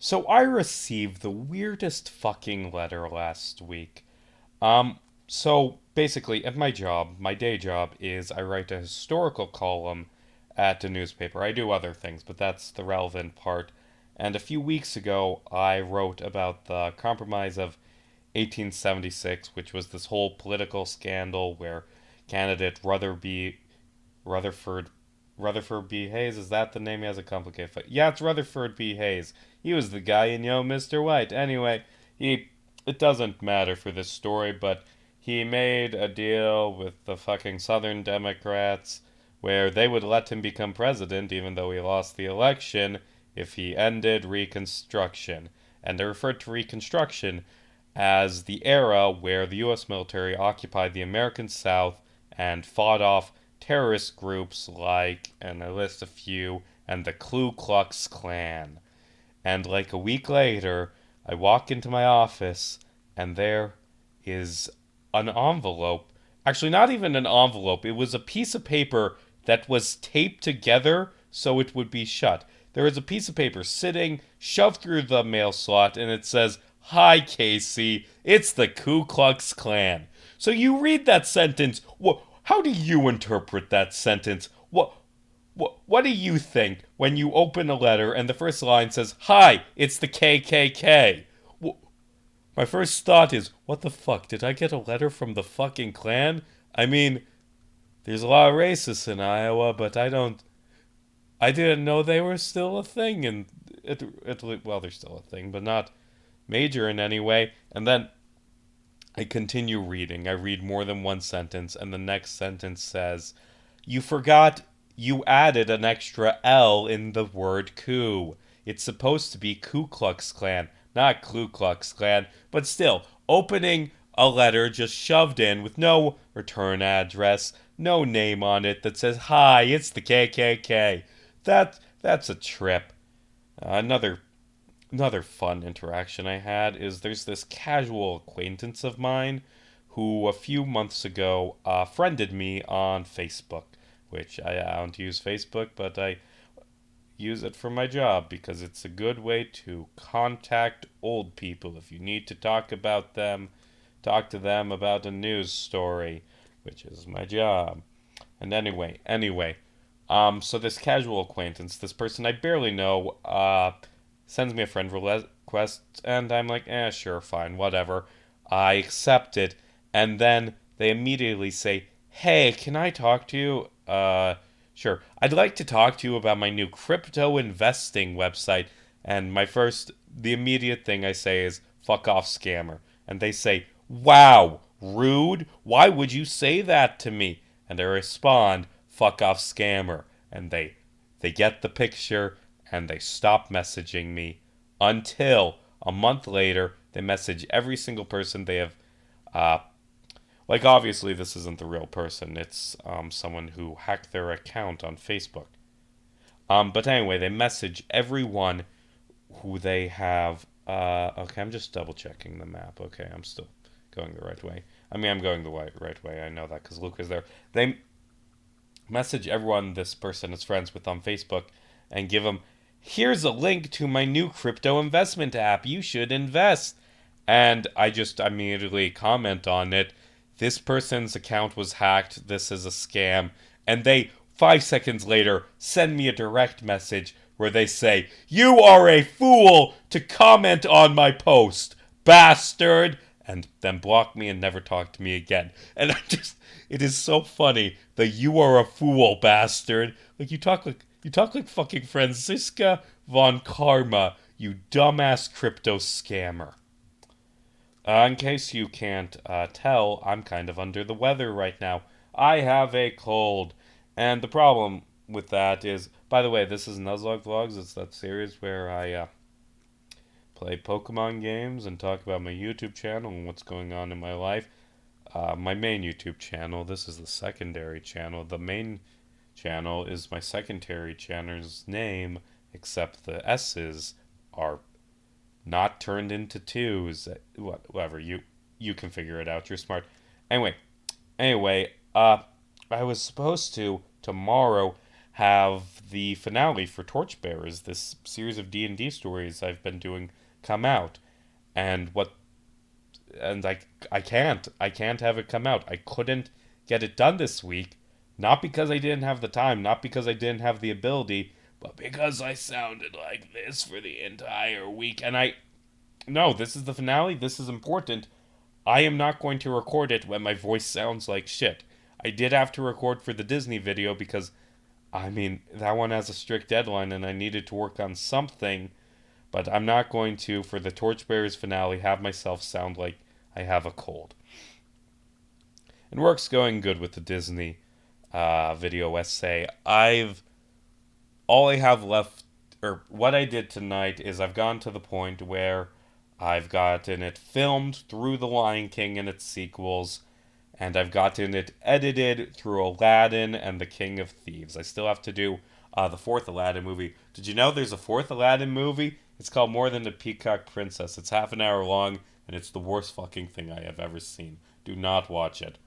So I received the weirdest fucking letter last week. So basically, at my job, my day job is I write a historical column at a newspaper. I do other things, but that's the relevant part. And a few weeks ago, I wrote about the Compromise of 1876, which was this whole political scandal where candidate Rutherford Rutherford B. Hayes, is that the name? He has a complicated Yeah, it's Rutherford B. Hayes. He was the guy in Yo, Mr. White. Anyway, it doesn't matter for this story, but he made a deal with the fucking Southern Democrats where they would let him become president even though he lost the election if he ended Reconstruction. And they referred to Reconstruction as the era where the US military occupied the American South and fought off terrorist groups like, and I list a few, and the Ku Klux Klan. And like a week later, I walk into my office, and there is an envelope. Actually, not even an envelope. It was a piece of paper that was taped together so it would be shut. There is a piece of paper sitting, shoved through the mail slot, and it says, "Hi, Casey. It's the Ku Klux Klan." So you read that sentence. How do you interpret that sentence? What do you think when you open a letter and the first line says, "Hi, it's the KKK"? My first thought is, what the fuck? Did I get a letter from the fucking Klan? I mean, there's a lot of racists in Iowa, but I didn't know they were still a thing. And well, they're still a thing, but not major in any way. And then I continue reading. I read more than one sentence, and the next sentence says, "You forgot you added an extra L in the word coup. It's supposed to be Ku Klux Klan, not Ku Klux Klan, but still, opening a letter just shoved in with no return address, no name on it that says, 'Hi, it's the KKK.' That's a trip." Another fun interaction I had is there's this casual acquaintance of mine who a few months ago friended me on Facebook, which I don't use Facebook, but I use it for my job because it's a good way to contact old people if you need to talk to them about a news story, which is my job. And so this casual acquaintance, this person I barely know, sends me a friend request, and I'm like, sure, fine, whatever. I accept it, and then they immediately say, "Hey, can I talk to you?" Sure. "I'd like to talk to you about my new crypto investing website." And the immediate thing I say is, "Fuck off, scammer." And they say, "Wow, rude. Why would you say that to me?" And I respond, "Fuck off, scammer." And they get the picture and they stop messaging me until a month later they message every single person they have. Uh, obviously, this isn't the real person, it's someone who hacked their account on Facebook. But anyway, they message everyone who they have. Okay, I'm just double checking the map. Okay, I'm still going the right way. I mean, I'm going the right way. I know that because Luke is there. They message everyone this person is friends with on Facebook and give them, "Here's a link to my new crypto investment app. You should invest." And I just immediately comment on it. This person's account was hacked. This is a scam. And they, 5 seconds later, send me a direct message where they say, "You are a fool to comment on my post, bastard," and then block me and never talk to me again. And it is so funny that "you are a fool, bastard." Like you talk like fucking Franziska von Karma, you dumbass crypto scammer. In case you can't tell, I'm kind of under the weather right now. I have a cold. And the problem with that is, by the way, this is Nuzlocke Vlogs. It's that series where I play Pokemon games and talk about my YouTube channel and what's going on in my life. My main YouTube channel, this is the secondary channel. The main channel is my secondary channel's name, except the S's are not turned into twos. Whatever, you can figure it out. You're smart. Anyway, anyway, I was supposed to tomorrow have the finale for Torchbearers, this series of D&D stories I've been doing, come out. And what and I can't have it come out. I couldn't get it done this week, not because I didn't have the time, not because I didn't have the ability, but because I sounded like this for the entire week. And I no, this is the finale. This is important. I am not going to record it when my voice sounds like shit. I did have to record for the Disney video because, I mean, that one has a strict deadline and I needed to work on something, but I'm not going to, for the Torchbearers finale, have myself sound like I have a cold. And work's going good with the Disney video essay. All I have left, or what I did tonight, is I've gone to the point where I've gotten it filmed through The Lion King and its sequels, and I've gotten it edited through Aladdin and The King of Thieves. I still have to do the fourth Aladdin movie. Did you know there's a fourth Aladdin movie? It's called More Than the Peacock Princess. It's half an hour long, and it's the worst fucking thing I have ever seen. Do not watch it.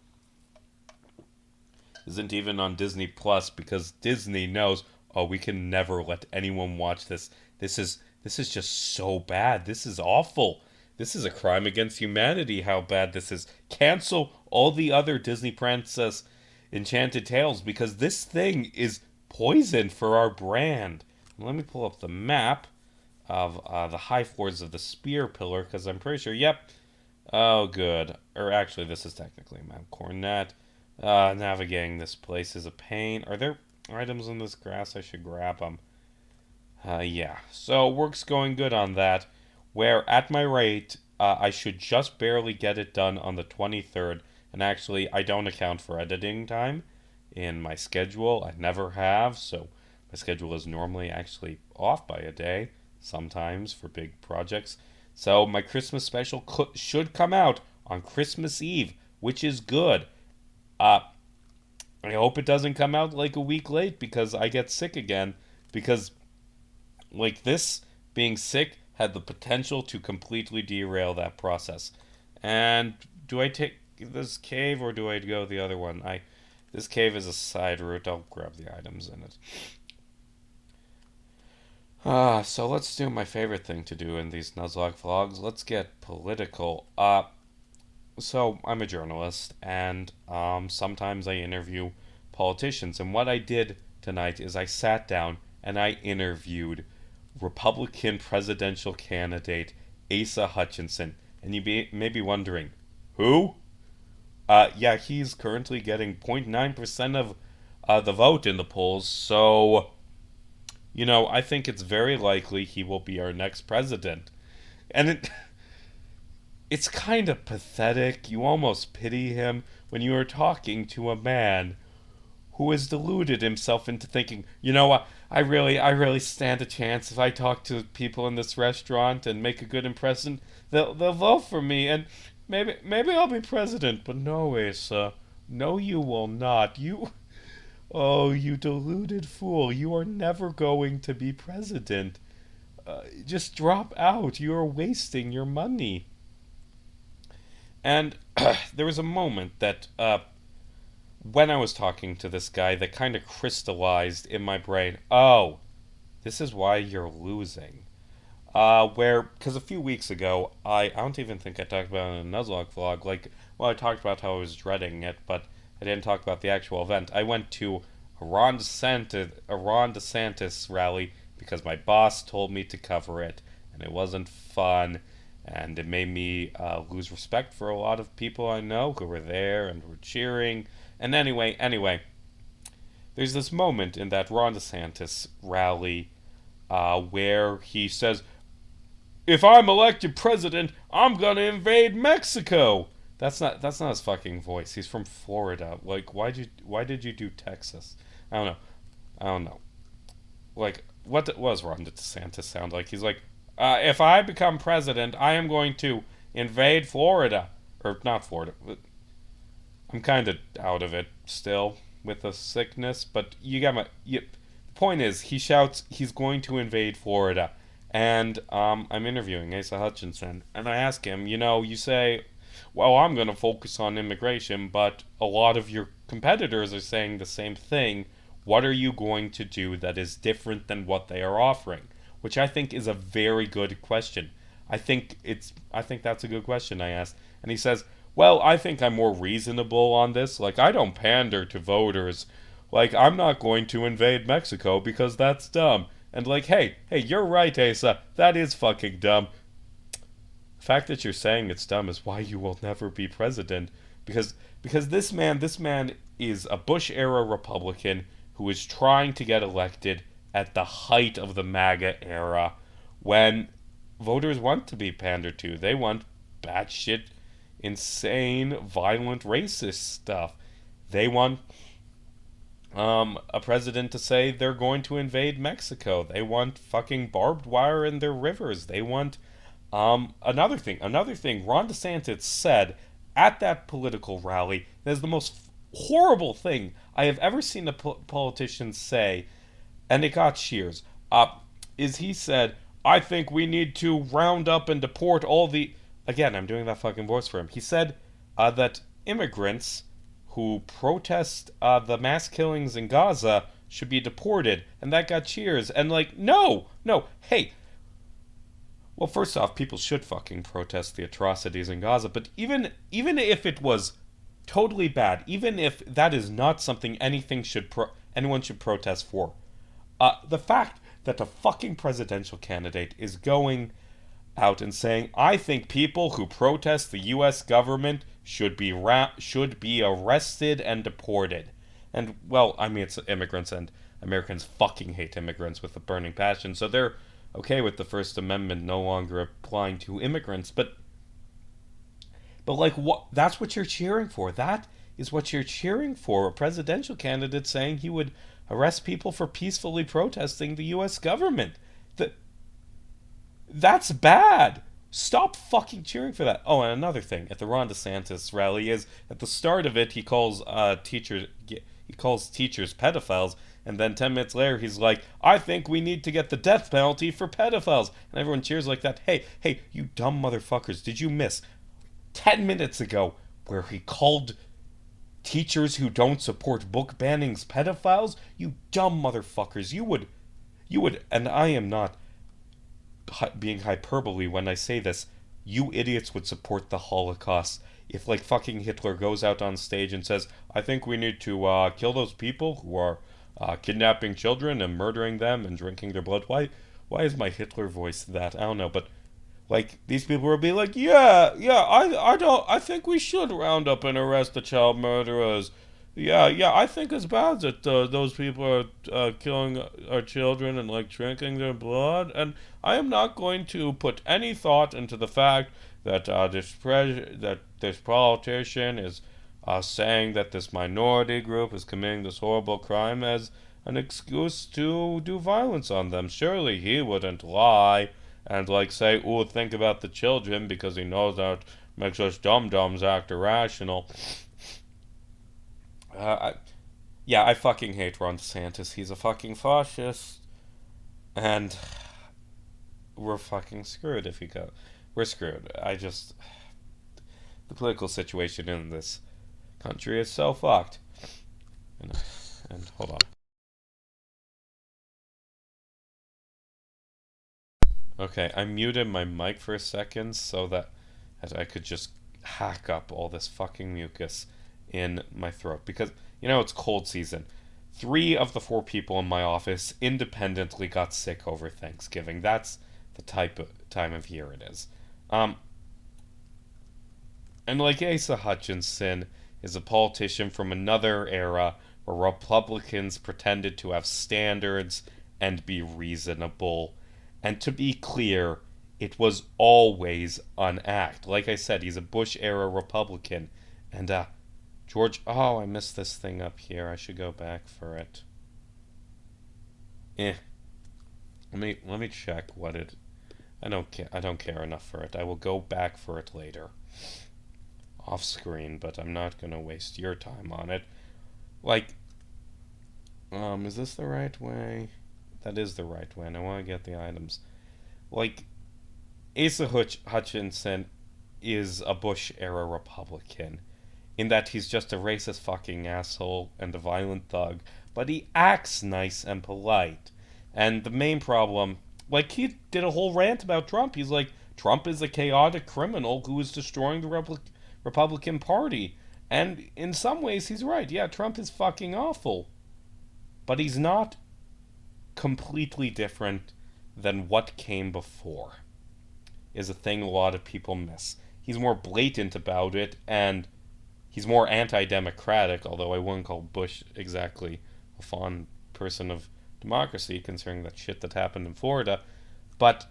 Isn't even on Disney Plus because Disney knows, oh, we can never let anyone watch this. This is just so bad. This is awful. This is a crime against humanity how bad this is. Cancel all the other Disney Princess Enchanted Tales because this thing is poison for our brand. Let me pull up the map of the high floors of the Spear Pillar because I'm pretty sure, yep. Oh, good. Or actually, this is technically Mount Cornet. Navigating this place is a pain. Are there items in this grass? I should grab them. Yeah. So, work's going good on that. Where, at my rate, I should just barely get it done on the 23rd. And actually, I don't account for editing time in my schedule. I never have. So, my schedule is normally actually off by a day, sometimes for big projects. So, my Christmas special should come out on Christmas Eve, which is good. I hope it doesn't come out like a week late because I get sick again. Because, like, this being sick had the potential to completely derail that process. And do I take this cave or do I go the other one? This cave is a side route. I'll grab the items in it. So let's do my favorite thing to do in these Nuzlocke vlogs. Let's get political. So I'm a journalist, and sometimes I interview politicians. And what I did tonight is I sat down and I interviewed Republican presidential candidate Asa Hutchinson. And you may be wondering, who? Yeah, he's currently getting 0.9% of the vote in the polls. So, I think it's very likely he will be our next president. And it's kind of pathetic. You almost pity him when you are talking to a man who has deluded himself into thinking, you know what, I really stand a chance if I talk to people in this restaurant and make a good impression. They'll vote for me and maybe I'll be president. But no, Asa, no, you will not. You deluded fool. You are never going to be president. Just drop out. You are wasting your money. And there was a moment that, when I was talking to this guy, that kind of crystallized in my brain. Oh, this is why you're losing. Because a few weeks ago, I don't even think I talked about it in a Nuzlocke vlog. I talked about how I was dreading it, but I didn't talk about the actual event. I went to a Ron DeSantis rally because my boss told me to cover it, and it wasn't fun. And it made me lose respect for a lot of people I know who were there and were cheering. And anyway, there's this moment in that Ron DeSantis rally where he says, "If I'm elected president, I'm gonna invade Mexico." That's not his fucking voice. He's from Florida. Like, why did you do Texas? I don't know. Like, what was Ron DeSantis sound like? He's like, if I become president, I am going to invade Florida. Or not Florida. I'm kind of out of it still with the sickness, but the point is, he shouts he's going to invade Florida. And I'm interviewing Asa Hutchinson, and I ask him, you say, well, I'm going to focus on immigration, but a lot of your competitors are saying the same thing. what are you going to do that is different than what they are offering? Which I think is a very good question. I think that's a good question I asked. And he says, "Well, I think I'm more reasonable on this. Like I don't pander to voters. Like I'm not going to invade Mexico because that's dumb." And like, hey, you're right, Asa. That is fucking dumb. The fact that you're saying it's dumb is why you will never be president. Because this man is a Bush era Republican who is trying to get elected at the height of the MAGA era when voters want to be pandered to. They want batshit insane, violent, racist stuff. They want a president to say they're going to invade Mexico. They want fucking barbed wire in their rivers. They want another thing. Ron DeSantis said at that political rally that is the most horrible thing I have ever seen a politician say, and it got cheers. Is he said, "I think we need to round up and deport all the." Again, I'm doing that fucking voice for him. He said that immigrants who protest the mass killings in Gaza should be deported, and that got cheers. And like, no, hey. Well, first off, people should fucking protest the atrocities in Gaza, but even if it was totally bad, even if that is not something anyone should protest for, the fact that a fucking presidential candidate is going out and saying, "I think people who protest the U.S. government should be arrested and deported," and well, I mean, it's immigrants, and Americans fucking hate immigrants with a burning passion, so they're okay with the First Amendment no longer applying to immigrants, but like, what? That's what you're cheering for. That is what you're cheering for. A presidential candidate saying he would arrest people for peacefully protesting the U.S. government. That's bad. Stop fucking cheering for that. Oh, and another thing at the Ron DeSantis rally is at the start of it he calls teachers pedophiles, and then 10 minutes later he's like, "I think we need to get the death penalty for pedophiles," and everyone cheers like that. Hey, you dumb motherfuckers! Did you miss 10 minutes ago where he called teachers who don't support book bannings pedophiles? You dumb motherfuckers! You would, and I am not being hyperbole when I say this, you idiots would support the Holocaust if like fucking Hitler goes out on stage and says, "I think we need to kill those people who are kidnapping children and murdering them and drinking their blood." Why is my Hitler voice that? I don't know, but like these people will be like, "Yeah, I think we should round up and arrest the child murderers. Yeah, I think it's bad that those people are killing our children and like drinking their blood, and I am not going to put any thought into the fact that this politician is saying that this minority group is committing this horrible crime as an excuse to do violence on them. Surely he wouldn't lie and like say, 'Ooh, think about the children,' because he knows that makes us dum-dums act irrational." I fucking hate Ron DeSantis. He's a fucking fascist, and we're fucking screwed if he go. We're screwed. The political situation in this country is so fucked. And hold on. Okay, I muted my mic for a second so that I could just hack up all this fucking mucus in my throat, because it's cold season. 3 of the 4 people in my office independently got sick over Thanksgiving. That's the time of year it is. And like Asa Hutchinson is a politician from another era where Republicans pretended to have standards and be reasonable. And to be clear, it was always an act. Like I said, he's a Bush era Republican. And George, I missed this thing up here. I should go back for it. Let me check what it. I don't care enough for it. I will go back for it later, off screen. But I'm not gonna waste your time on it. Like, is this the right way? That is the right way. And I want to get the items. Like, Asa Hutchinson is a Bush era Republican, in that he's just a racist fucking asshole and a violent thug, but he acts nice and polite. And the main problem, like, he did a whole rant about Trump. He's like, Trump is a chaotic criminal who is destroying the Republican Party. And in some ways, he's right. Yeah, Trump is fucking awful. But he's not completely different than what came before, is a thing a lot of people miss. He's more blatant about it, and he's more anti-democratic, although I wouldn't call Bush exactly a fond person of democracy, considering that shit that happened in Florida. But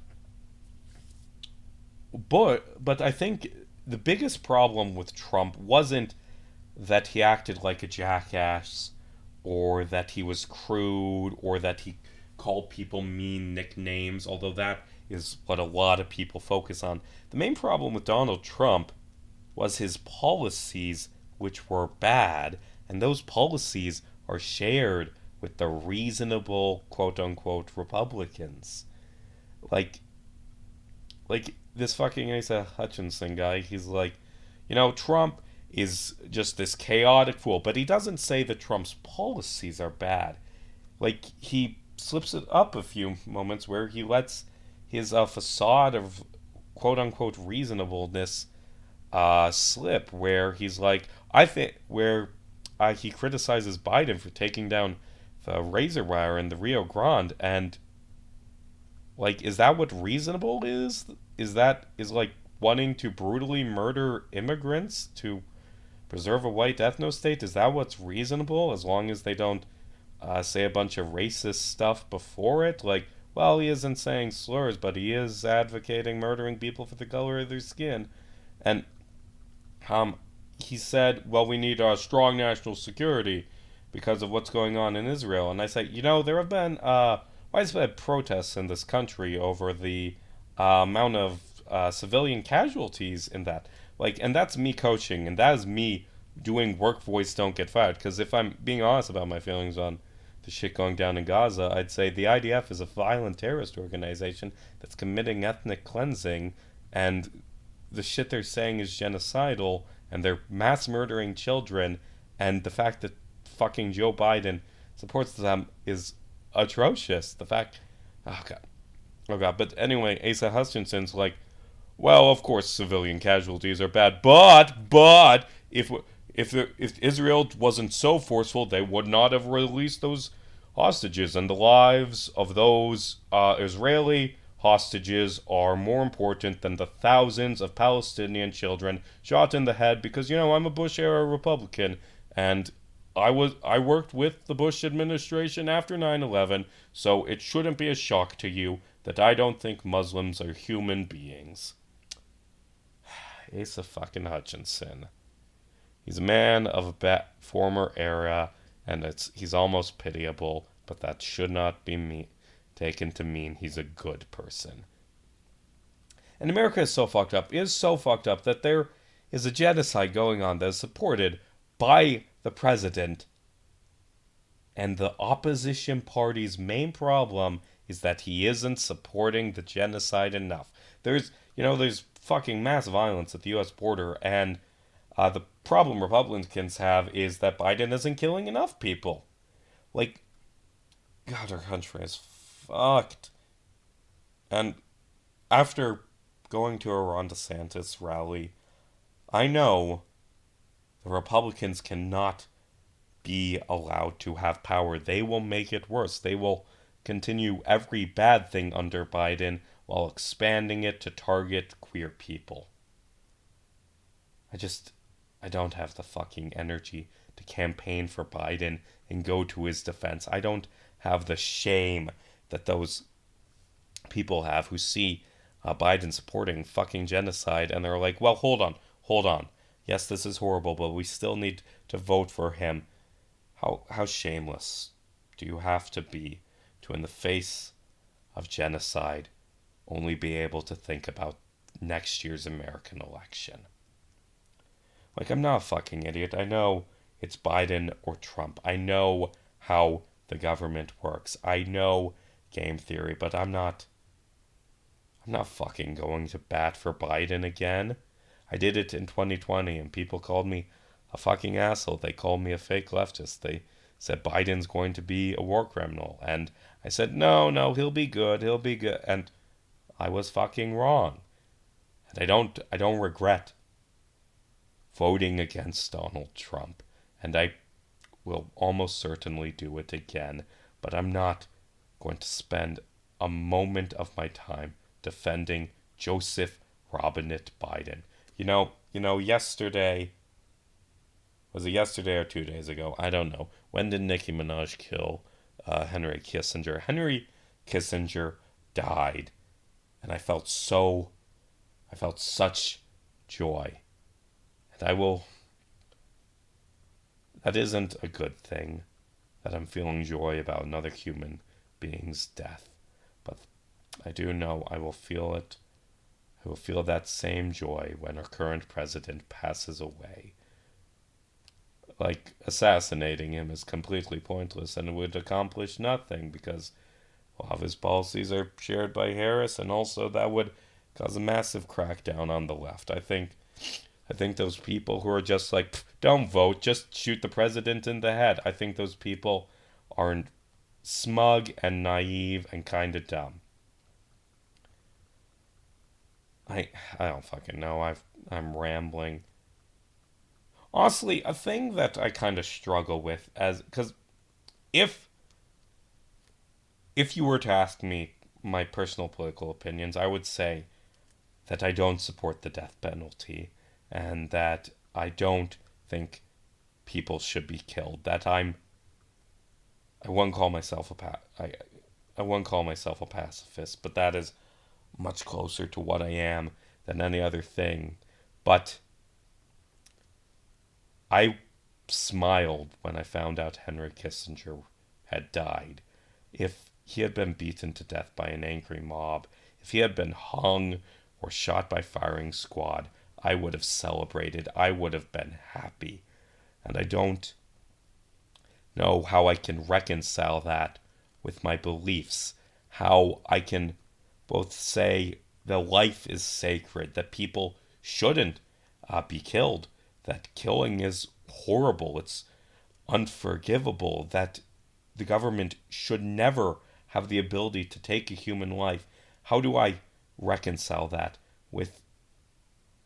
but I think the biggest problem with Trump wasn't that he acted like a jackass, or that he was crude, or that he called people mean nicknames, although that is what a lot of people focus on. The main problem with Donald Trump was his policies, which were bad, and those policies are shared with the reasonable quote unquote Republicans. Like like this fucking Asa Hutchinson guy, he's like, Trump is just this chaotic fool, but he doesn't say that Trump's policies are bad. Like, he slips it up a few moments where he lets his facade of quote unquote reasonableness slip, where he's like, I think, where he criticizes Biden for taking down the razor wire in the Rio Grande, and like, is that what reasonable is? Is like wanting to brutally murder immigrants to preserve a white ethno state? Is that what's reasonable, as long as they don't say a bunch of racist stuff before it? Like, well, he isn't saying slurs, but he is advocating murdering people for the color of their skin. And um, he said, well, we need strong national security because of what's going on in Israel. And I say, there have been widespread protests in this country over the amount of civilian casualties in that. Like, and that's me coaching, and that is me doing work voice don't get fired. Because if I'm being honest about my feelings on the shit going down in Gaza, I'd say the IDF is a violent terrorist organization that's committing ethnic cleansing, and the shit they're saying is genocidal, and they're mass murdering children, and the fact that fucking Joe Biden supports them is atrocious. The fact, oh god, oh god. But anyway, Asa Hutchinson's like, well, of course, civilian casualties are bad, but if Israel wasn't so forceful, they would not have released those hostages, and the lives of those Israeli hostages are more important than the thousands of Palestinian children shot in the head. Because I'm a Bush era Republican, and I worked with the Bush administration after 9/11, so it shouldn't be a shock to you that I don't think Muslims are human beings. Asa fucking Hutchinson. He's a man of a former era, and he's almost pitiable, but that should not be taken to mean he's a good person. And America is so fucked up, that there is a genocide going on that is supported by the president, and the opposition party's main problem is that he isn't supporting the genocide enough. There's fucking mass violence at the U.S. border, and the problem Republicans have is that Biden isn't killing enough people. Like, God, our country is fucked. And after going to a Ron DeSantis rally, I know the Republicans cannot be allowed to have power. They will make it worse. They will continue every bad thing under Biden while expanding it to target queer people. I don't have the fucking energy to campaign for Biden and go to his defense. I don't have the shame that those people have who see Biden supporting fucking genocide, and they're like, well, hold on. Yes, this is horrible, but we still need to vote for him. How shameless do you have to be to, in the face of genocide, only be able to think about next year's American election? Like, I'm not a fucking idiot. I know it's Biden or Trump. I know how the government works. I know game theory, but I'm not fucking going to bat for Biden again. I did it in 2020, and people called me a fucking asshole. They called me a fake leftist. They said Biden's going to be a war criminal. And I said, no, no, he'll be good, he'll be good. And I was fucking wrong. And I don't regret voting against Donald Trump. And I will almost certainly do it again. But I'm not going to spend a moment of my time defending Joseph Robinette Biden. Yesterday, was it yesterday or 2 days ago? I don't know. When did Nicki Minaj kill Henry Kissinger? Henry Kissinger died, and I felt such joy. And that isn't a good thing, that I'm feeling joy about another human being's death. But I do know I will feel it. I will feel that same joy when our current president passes away. Like, assassinating him is completely pointless and would accomplish nothing because a lot of his policies are shared by Harris, and also that would cause a massive crackdown on the left. I think those people who are just like, don't vote, just shoot the president in the head. I think those people are smug and naive and kind of dumb. I don't fucking know. I'm rambling. Honestly, a thing that I kind of struggle with, as because if if you were to ask me my personal political opinions, I would say that I don't support the death penalty and that I don't think people should be killed. That I wouldn't call myself I wouldn't call myself a pacifist, but that is much closer to what I am than any other thing. But I smiled when I found out Henry Kissinger had died. If he had been beaten to death by an angry mob, if he had been hung or shot by firing squad, I would have celebrated. I would have been happy. And I don't know how I can reconcile that with my beliefs. How I can both say that life is sacred, that people shouldn't be killed, that killing is horrible, it's unforgivable, that the government should never have the ability to take a human life. How do I reconcile that with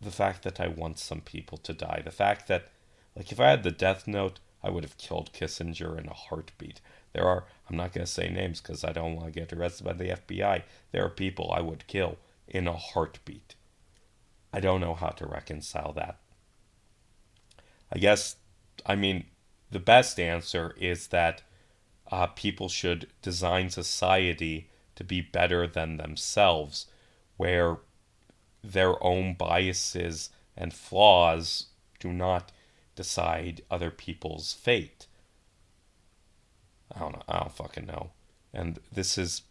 the fact that I want some people to die? The fact that, like, if I had the death note, I would have killed Kissinger in a heartbeat. I'm not going to say names because I don't want to get arrested by the FBI. There are people I would kill in a heartbeat. I don't know how to reconcile that. I guess, I mean, the best answer is that people should design society to be better than themselves, where their own biases and flaws do not decide other people's fate. I don't know. I don't fucking know. And this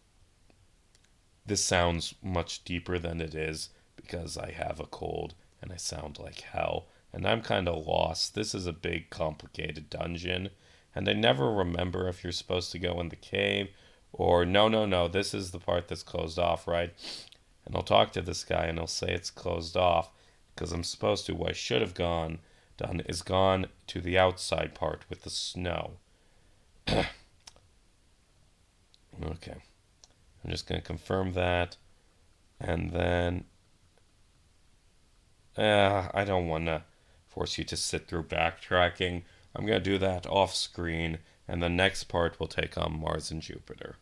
sounds much deeper than it is because I have a cold and I sound like hell. And I'm kind of lost. This is a big, complicated dungeon. And I never remember if you're supposed to go in the cave or no, no, no, this is the part that's closed off, right? And I'll talk to this guy and he'll say it's closed off because I'm supposed to. What I should have done is gone to the outside part with the snow. Okay. I'm just going to confirm that. And then I don't want to force you to sit through backtracking. I'm going to do that off screen, and the next part will take on Mars and Jupiter.